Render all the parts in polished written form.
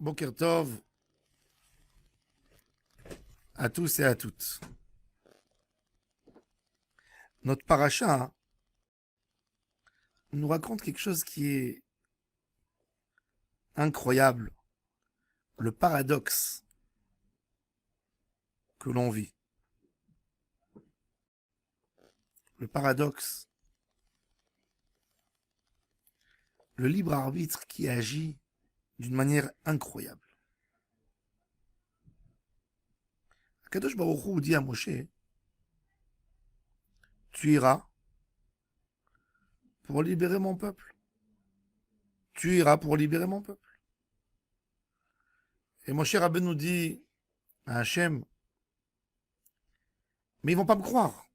Boker Tov à tous et à toutes. Notre paracha nous raconte quelque chose qui est incroyable, le paradoxe que l'on vit. Le paradoxe, le libre arbitre qui agit d'une manière incroyable. Kadosh Baruch Hu dit à Moshe, tu iras pour libérer mon peuple. Tu iras pour libérer mon peuple. Et Moshe Rabbeinu nous dit à Hachem, mais ils vont pas me croire.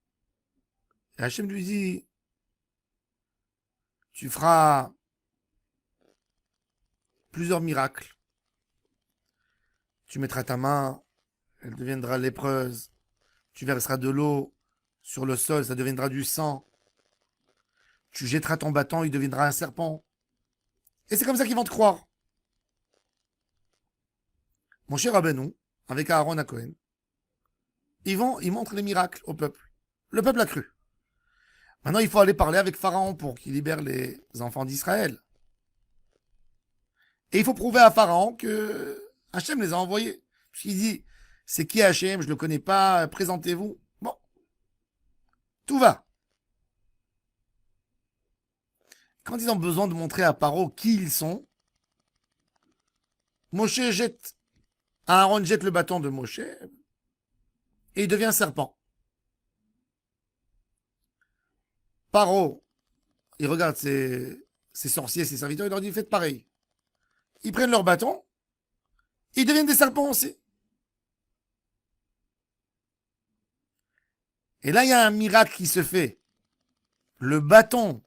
Et Hachem lui dit, tu feras plusieurs miracles. Tu mettras ta main, elle deviendra lépreuse. Tu verseras de l'eau sur le sol, ça deviendra du sang. Tu jetteras ton bâton, il deviendra un serpent. Et c'est comme ça qu'ils vont te croire. Mon cher Rabbeinu, avec Aaron à Cohen, ils montrent les miracles au peuple. Le peuple a cru. Maintenant, il faut aller parler avec Pharaon pour qu'il libère les enfants d'Israël. Et il faut prouver à Pharaon que Hachem les a envoyés. Puisqu'il dit, c'est qui Hachem, je ne le connais pas, présentez-vous. Bon, tout va. Quand ils ont besoin de montrer à Pharaon qui ils sont, Aaron jette le bâton de Moshe et il devient serpent. Pharaon, il regarde ses sorciers, ses serviteurs, il leur dit, faites pareil. Ils prennent leur bâton, ils deviennent des serpents aussi. Et là, il y a un miracle qui se fait. Le bâton,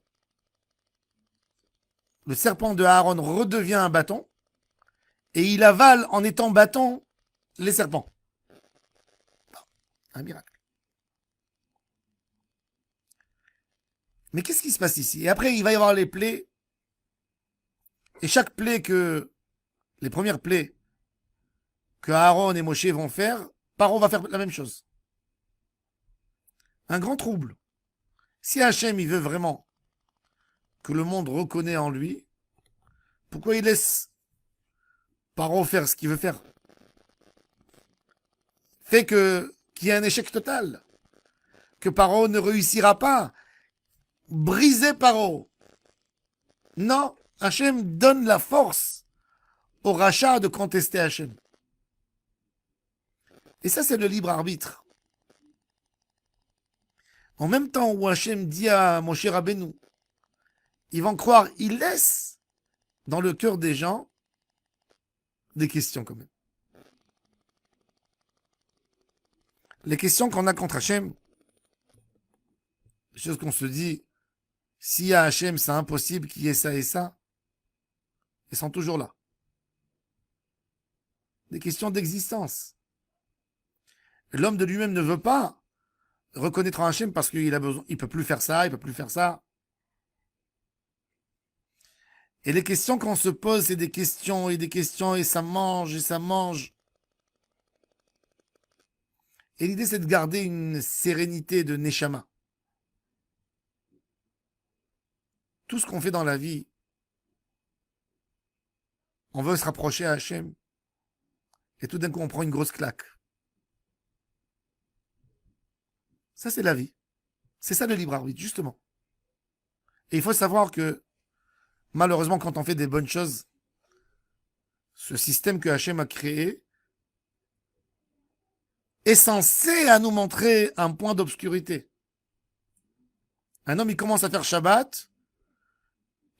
le serpent de Aaron redevient un bâton, et il avale en étant bâton les serpents. Un miracle. Mais qu'est-ce qui se passe ici? Et après, il va y avoir les plaies. Et chaque plaie les premières plaies que Aaron et Moshe vont faire, Pharaon va faire la même chose. Un grand trouble. Si Hachem, il veut vraiment que le monde reconnaît en lui, pourquoi il laisse Pharaon faire ce qu'il veut faire? Fait qu'il y ait un échec total. Que Pharaon ne réussira pas. Briser Pharaon. Non, Hachem donne la force au rachat de contester Hachem. Et ça, c'est le libre arbitre. En même temps où Hachem dit à Moshe Rabbeinu, ils vont croire, il laisse dans le cœur des gens des questions quand même. Les questions qu'on a contre Hachem, les choses qu'on se dit, s'il y a Hachem, c'est impossible qu'il y ait ça et ça, elles sont toujours là. Des questions d'existence. L'homme de lui-même ne veut pas reconnaître un Hachem parce qu'il a besoin, il peut plus faire ça, il peut plus faire ça. Et les questions qu'on se pose, c'est des questions et des questions et ça mange et ça mange. Et l'idée, c'est de garder une sérénité de Neshama. Tout ce qu'on fait dans la vie, on veut se rapprocher à Hachem. Et tout d'un coup, on prend une grosse claque. Ça, c'est la vie. C'est ça le libre arbitre, justement. Et il faut savoir que, malheureusement, quand on fait des bonnes choses, ce système que Hachem a créé est censé à nous montrer un point d'obscurité. Un homme, il commence à faire Shabbat,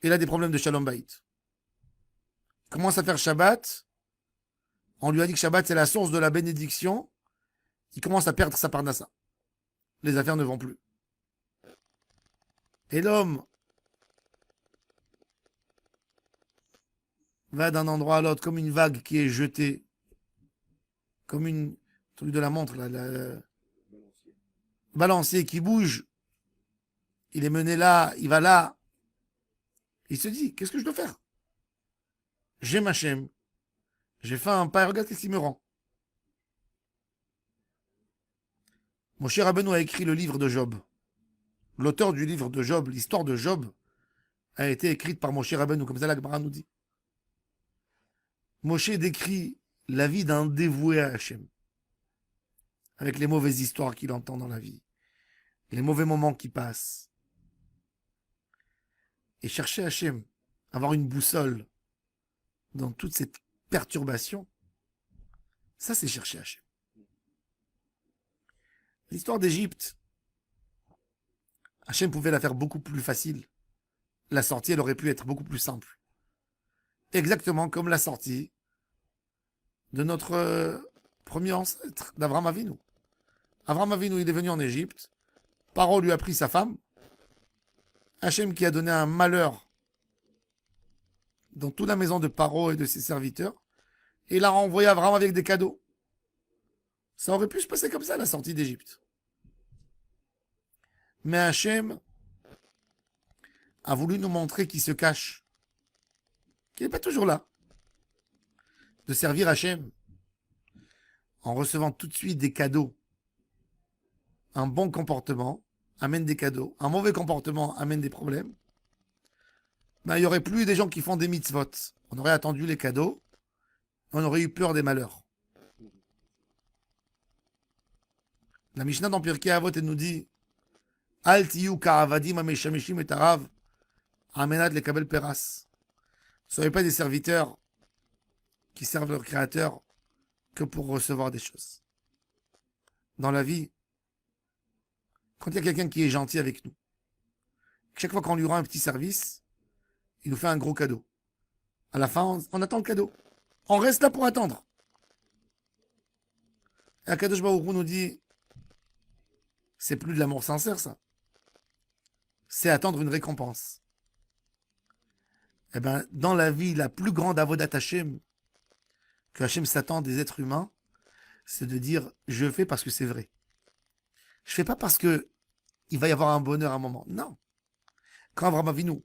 il a des problèmes de Shalom Bayit. Il commence à faire Shabbat, on lui a dit que Shabbat, c'est la source de la bénédiction, il commence à perdre sa parnassa. Les affaires ne vont plus. Et l'homme va d'un endroit à l'autre comme une vague qui est jetée, comme une truc de la montre, là, balancier qui bouge. Il est mené là, il va là. Il se dit, qu'est-ce que je dois faire? J'aime Hachem, J'ai fait un pas, regarde qu'est-ce qu'il me rend. Moshe Rabbeinu a écrit le livre de Job. L'auteur du livre de Job, l'histoire de Job, a été écrite par Moshe Rabbeinu, comme ça la Gemara nous dit. Moshe décrit la vie d'un dévoué à Hachem, avec les mauvaises histoires qu'il entend dans la vie, les mauvais moments qui passent. Et chercher Hachem, avoir une boussole dans toute cette perturbation, ça c'est chercher Hachem. L'histoire d'Égypte, Hachem pouvait la faire beaucoup plus facile. La sortie, elle aurait pu être beaucoup plus simple. Exactement comme la sortie de notre premier ancêtre, d'Avram Avinu. Avram Avinu, il est venu en Égypte. Paro lui a pris sa femme. Hachem qui a donné un malheur dans toute la maison de Paro et de ses serviteurs. Et il a renvoyé Avram avec des cadeaux. Ça aurait pu se passer comme ça, la sortie d'Égypte. Mais Hachem a voulu nous montrer qu'il se cache, qu'il n'est pas toujours là. De servir Hachem en recevant tout de suite des cadeaux. Un bon comportement amène des cadeaux. Un mauvais comportement amène des problèmes. Ben, il n'y aurait plus des gens qui font des mitzvot. On aurait attendu les cadeaux. On aurait eu peur des malheurs. La Mishnah dans Pirkei Avot, elle nous dit Al tiyu ka'avadim ameshameshim et arav amenad lekabel peras. Ne soyez pas des serviteurs qui servent leur créateur que pour recevoir des choses. Dans la vie, quand il y a quelqu'un qui est gentil avec nous, chaque fois qu'on lui rend un petit service, il nous fait un gros cadeau. À la fin, on attend le cadeau. On reste là pour attendre. Et Akadosh Baruch Hu nous dit, c'est plus de l'amour sincère, ça. C'est attendre une récompense. Eh bien, dans la vie, la plus grande avodat Hashem, que Hashem s'attend des êtres humains, c'est de dire, je fais parce que c'est vrai. Je fais pas parce que il va y avoir un bonheur à un moment. Non. Quand Abraham Avinu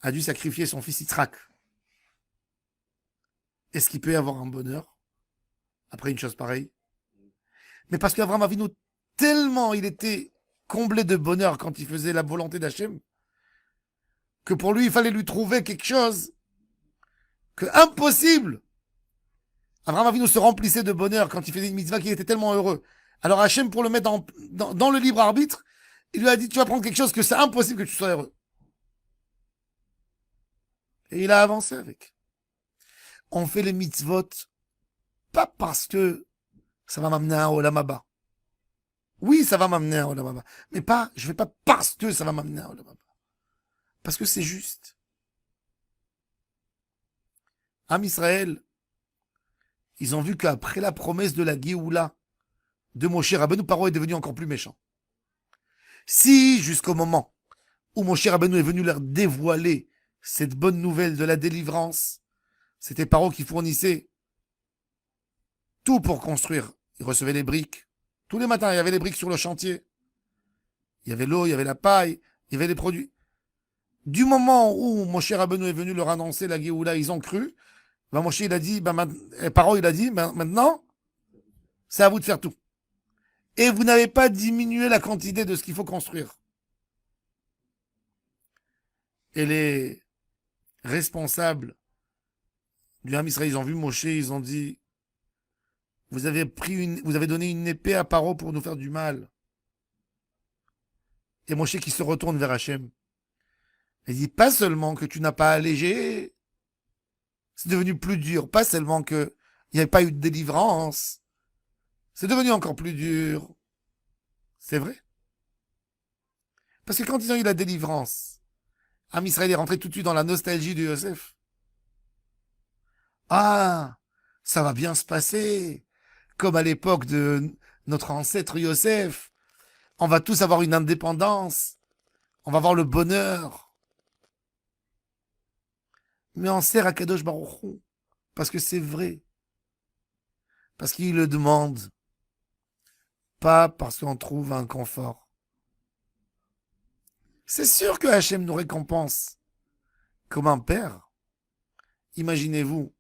a dû sacrifier son fils Yitzhak, est-ce qu'il peut y avoir un bonheur après une chose pareille? Mais parce qu'Abraham Avinu, tellement il était comblé de bonheur quand il faisait la volonté d'Hachem, que pour lui, il fallait lui trouver quelque chose que impossible. Abraham Avinu se remplissait de bonheur quand il faisait une mitzvah qu'il était tellement heureux. Alors Hachem, pour le mettre dans le libre arbitre, il lui a dit, tu vas prendre quelque chose que c'est impossible que tu sois heureux. Et il a avancé avec. On fait les mitzvot, pas parce que ça va m'amener à un olam haba. Oui, ça va m'amener à un olam haba. Mais pas, je ne fais pas parce que ça va m'amener à un olam haba. Parce que c'est juste. Am Israël, ils ont vu qu'après la promesse de la Géoula de Moshe Rabbeinu, Paro est devenu encore plus méchant. Si, jusqu'au moment où Moshe Rabbeinu est venu leur dévoiler cette bonne nouvelle de la délivrance, c'était Paro qui fournissait tout pour construire. Il recevait les briques. Tous les matins, il y avait les briques sur le chantier. Il y avait l'eau, il y avait la paille, il y avait les produits. Du moment où Moshe Rabbeinu est venu leur annoncer la Géoula, ils ont cru. Ben Moshe, il a dit, Paro, il a dit, maintenant, c'est à vous de faire tout. Et vous n'avez pas diminué la quantité de ce qu'il faut construire. Et les responsables du Ham Israël, ils ont vu Moshe, ils ont dit, vous avez donné une épée à Paro pour nous faire du mal. Et Moshe qui se retourne vers Hachem. Il dit, pas seulement que tu n'as pas allégé, c'est devenu plus dur. Pas seulement qu'il n'y avait pas eu de délivrance, c'est devenu encore plus dur. C'est vrai. Parce que quand ils ont eu la délivrance, Am Israël est rentré tout de suite dans la nostalgie de Yosef. Ah, ça va bien se passer. Comme à l'époque de notre ancêtre Yosef. On va tous avoir une indépendance. On va avoir le bonheur. Mais on sert à Kadosh Baruch Hu. Parce que c'est vrai. Parce qu'il le demande. Pas parce qu'on trouve un confort. C'est sûr que Hachem nous récompense comme un père. Imaginez-vous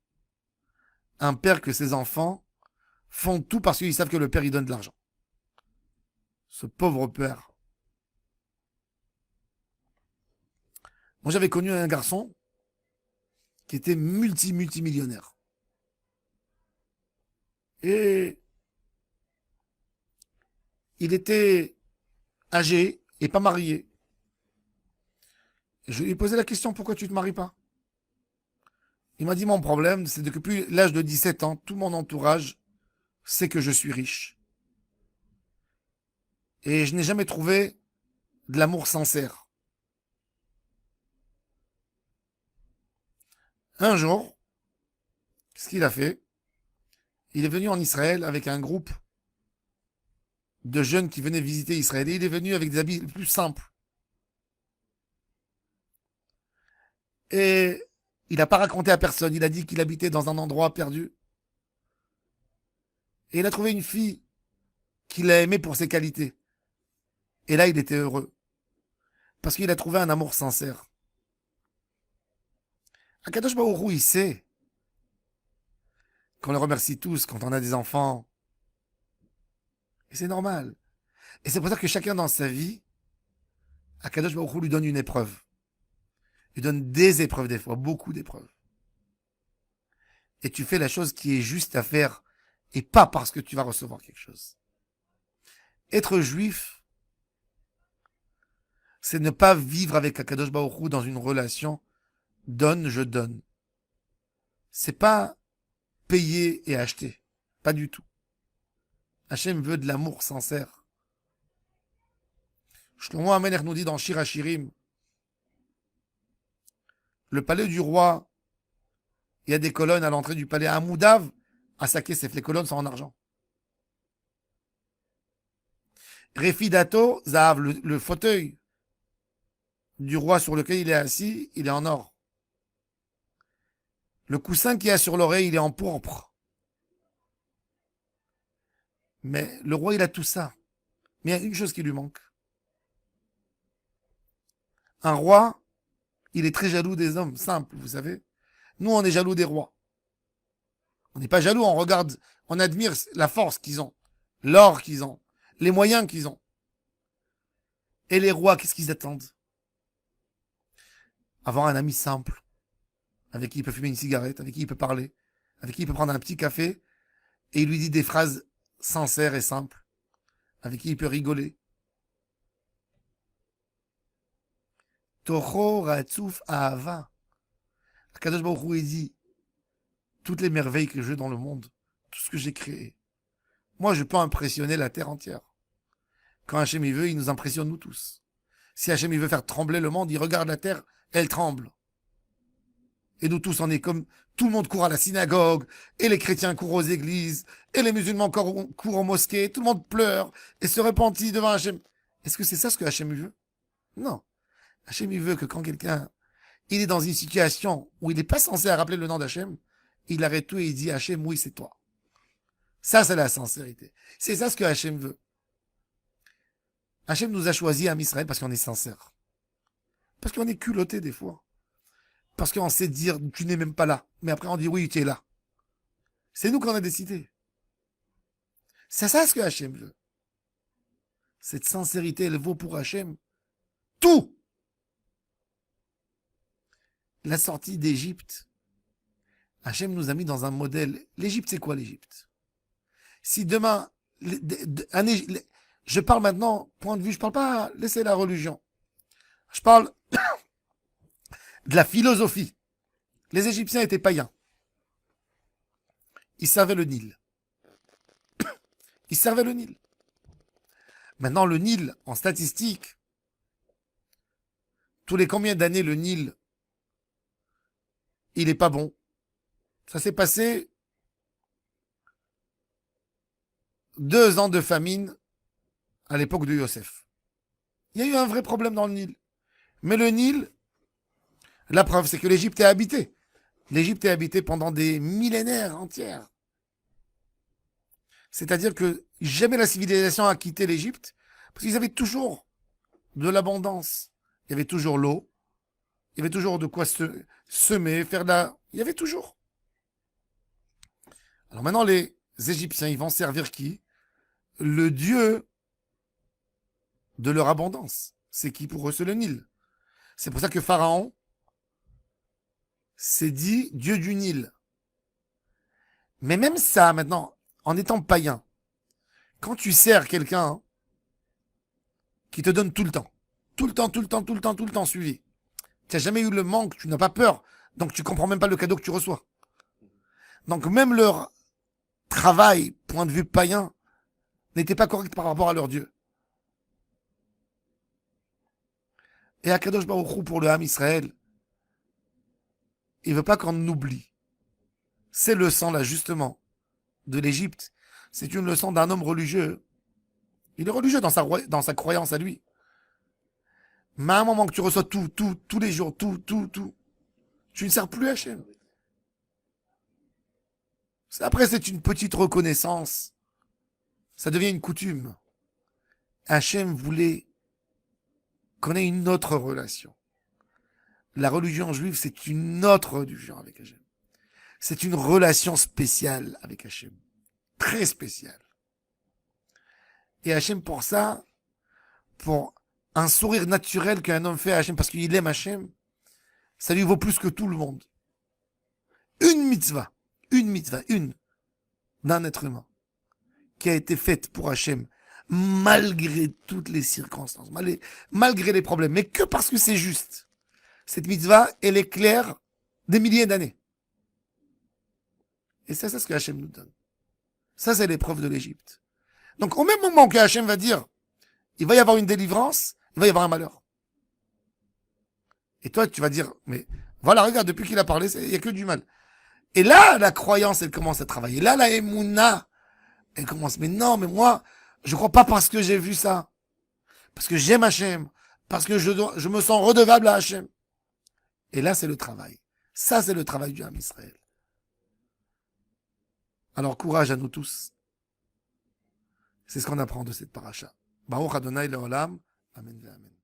un père que ses enfants font tout parce qu'ils savent que le père il donne de l'argent. Ce pauvre père. Moi j'avais connu un garçon qui était multimillionnaire. Et il était âgé et pas marié. Et je lui ai posé la question, pourquoi tu ne te maries pas? Il m'a dit, mon problème, c'est que depuis l'âge de 17 ans, tout mon entourage sait que je suis riche. Et je n'ai jamais trouvé de l'amour sincère. Un jour, ce qu'il a fait, il est venu en Israël avec un groupe de jeunes qui venaient visiter Israël. Et il est venu avec des habits les plus simples. Et il n'a pas raconté à personne. Il a dit qu'il habitait dans un endroit perdu. Et il a trouvé une fille qu'il a aimée pour ses qualités. Et là, il était heureux. Parce qu'il a trouvé un amour sincère. Akadosh Baruch Hu, il sait qu'on le remercie tous quand on a des enfants. Et c'est normal. Et c'est pour ça que chacun dans sa vie, Akadosh Baruch Hu lui donne une épreuve. Il donne des épreuves des fois, beaucoup d'épreuves. Et tu fais la chose qui est juste à faire et pas parce que tu vas recevoir quelque chose. Être juif, c'est ne pas vivre avec Akadosh Baruch Hu dans une relation donne, je donne. C'est pas payer et acheter. Pas du tout. Hachem veut de l'amour sincère. Shlomo Amelech nous dit dans Shir HaShirim, le palais du roi, il y a des colonnes à l'entrée du palais. À Moudav, à Sakesef, les colonnes sont en argent. Refidato, Zahav, le fauteuil du roi sur lequel il est assis, il est en or. Le coussin qu'il y a sur l'oreille, il est en pourpre. Mais le roi, il a tout ça. Mais il y a une chose qui lui manque. Un roi, il est très jaloux des hommes simples, vous savez. Nous, on est jaloux des rois. On n'est pas jaloux, on regarde, on admire la force qu'ils ont, l'or qu'ils ont, les moyens qu'ils ont. Et les rois, qu'est-ce qu'ils attendent? Avoir un ami simple, avec qui il peut fumer une cigarette, avec qui il peut parler, avec qui il peut prendre un petit café, et il lui dit des phrases sincères et simples, avec qui il peut rigoler. Toho Ratsouf Ahava. Akadosh Baruch Hu, il dit, toutes les merveilles que j'ai dans le monde, tout ce que j'ai créé, moi je peux impressionner la terre entière. Quand Hachem il veut, il nous impressionne nous tous. Si Hachem il veut faire trembler le monde, il regarde la terre, elle tremble. Et nous tous, on est comme, tout le monde court à la synagogue, et les chrétiens courent aux églises, et les musulmans courent aux mosquées, tout le monde pleure, et se repentit devant Hachem. Est-ce que c'est ça ce que Hachem veut? Non. Hachem il veut que quand quelqu'un, il est dans une situation où il n'est pas censé rappeler le nom d'Hachem, il arrête tout et il dit Hachem, oui, c'est toi. Ça, c'est la sincérité. C'est ça ce que Hachem veut. Hachem nous a choisi à Israël parce qu'on est sincère. Parce qu'on est culotté des fois. Parce qu'on sait dire, tu n'es même pas là. Mais après, on dit, oui, tu es là. C'est nous qu'on a décidé. C'est ça ce que Hachem veut. Cette sincérité, elle vaut pour Hachem tout. La sortie d'Égypte, Hachem nous a mis dans un modèle. L'Égypte, c'est quoi l'Égypte? Si demain, je parle maintenant, point de vue, je parle pas, laissez la religion. Je parle de la philosophie. Les Égyptiens étaient païens. Ils servaient le Nil. Ils servaient le Nil. Maintenant, le Nil, en statistique, tous les combien d'années le Nil, il est pas bon. Ça s'est passé 2 ans de famine à l'époque de Yosef. Il y a eu un vrai problème dans le Nil. Mais le Nil, la preuve, c'est que l'Égypte est habitée. L'Égypte est habitée pendant des millénaires entières. C'est-à-dire que jamais la civilisation a quitté l'Égypte, parce qu'ils avaient toujours de l'abondance. Il y avait toujours l'eau, il y avait toujours de quoi semer, faire de la... Il y avait toujours. Alors maintenant, les Égyptiens, ils vont servir qui? Le Dieu de leur abondance. C'est qui pour eux? C'est le Nil. C'est pour ça que Pharaon s'est dit Dieu du Nil. Mais même ça, maintenant, en étant païen, quand tu sers quelqu'un qui te donne tout le temps, tout le temps, tout le temps, tout le temps, tout le temps suivi, tu n'as jamais eu le manque, tu n'as pas peur, donc tu comprends même pas le cadeau que tu reçois. Donc même leur travail, point de vue païen, n'était pas correct par rapport à leur Dieu. Et Akadosh Baruch Hu, pour le Ham Israël, il veut pas qu'on oublie. Ces leçons-là, justement, de l'Égypte, c'est une leçon d'un homme religieux. Il est religieux dans sa croyance à lui. Mais à un moment que tu reçois tout, tous les jours, tout, tu ne sers plus Hachem. Après, c'est une petite reconnaissance. Ça devient une coutume. Hachem voulait qu'on ait une autre relation. La religion juive, c'est une autre religion avec Hachem. C'est une relation spéciale avec Hachem. Très spéciale. Et Hachem, pour ça, pour un sourire naturel qu'un homme fait à Hachem parce qu'il aime Hachem, ça lui vaut plus que tout le monde. Une mitzvah, une d'un être humain qui a été faite pour Hachem, malgré toutes les circonstances, malgré les problèmes, mais que parce que c'est juste. Cette mitzvah, elle est claire des milliers d'années. Et ça, c'est ce que Hachem nous donne. Ça, c'est l'épreuve de l'Égypte. Donc, au même moment que Hachem va dire, il va y avoir une délivrance, il va y avoir un malheur. Et toi, tu vas dire, mais voilà, regarde, depuis qu'il a parlé, il n'y a que du mal. Et là, la croyance, elle commence à travailler. Là, la émouna, elle commence. Mais non, mais moi, je crois pas parce que j'ai vu ça. Parce que j'aime Hachem. Parce que je me sens redevable à Hachem. Et là, c'est le travail. Ça, c'est le travail du Ham Israël. Alors, courage à nous tous. C'est ce qu'on apprend de cette paracha. Baruch Adonai Leolam. Amen. Amen.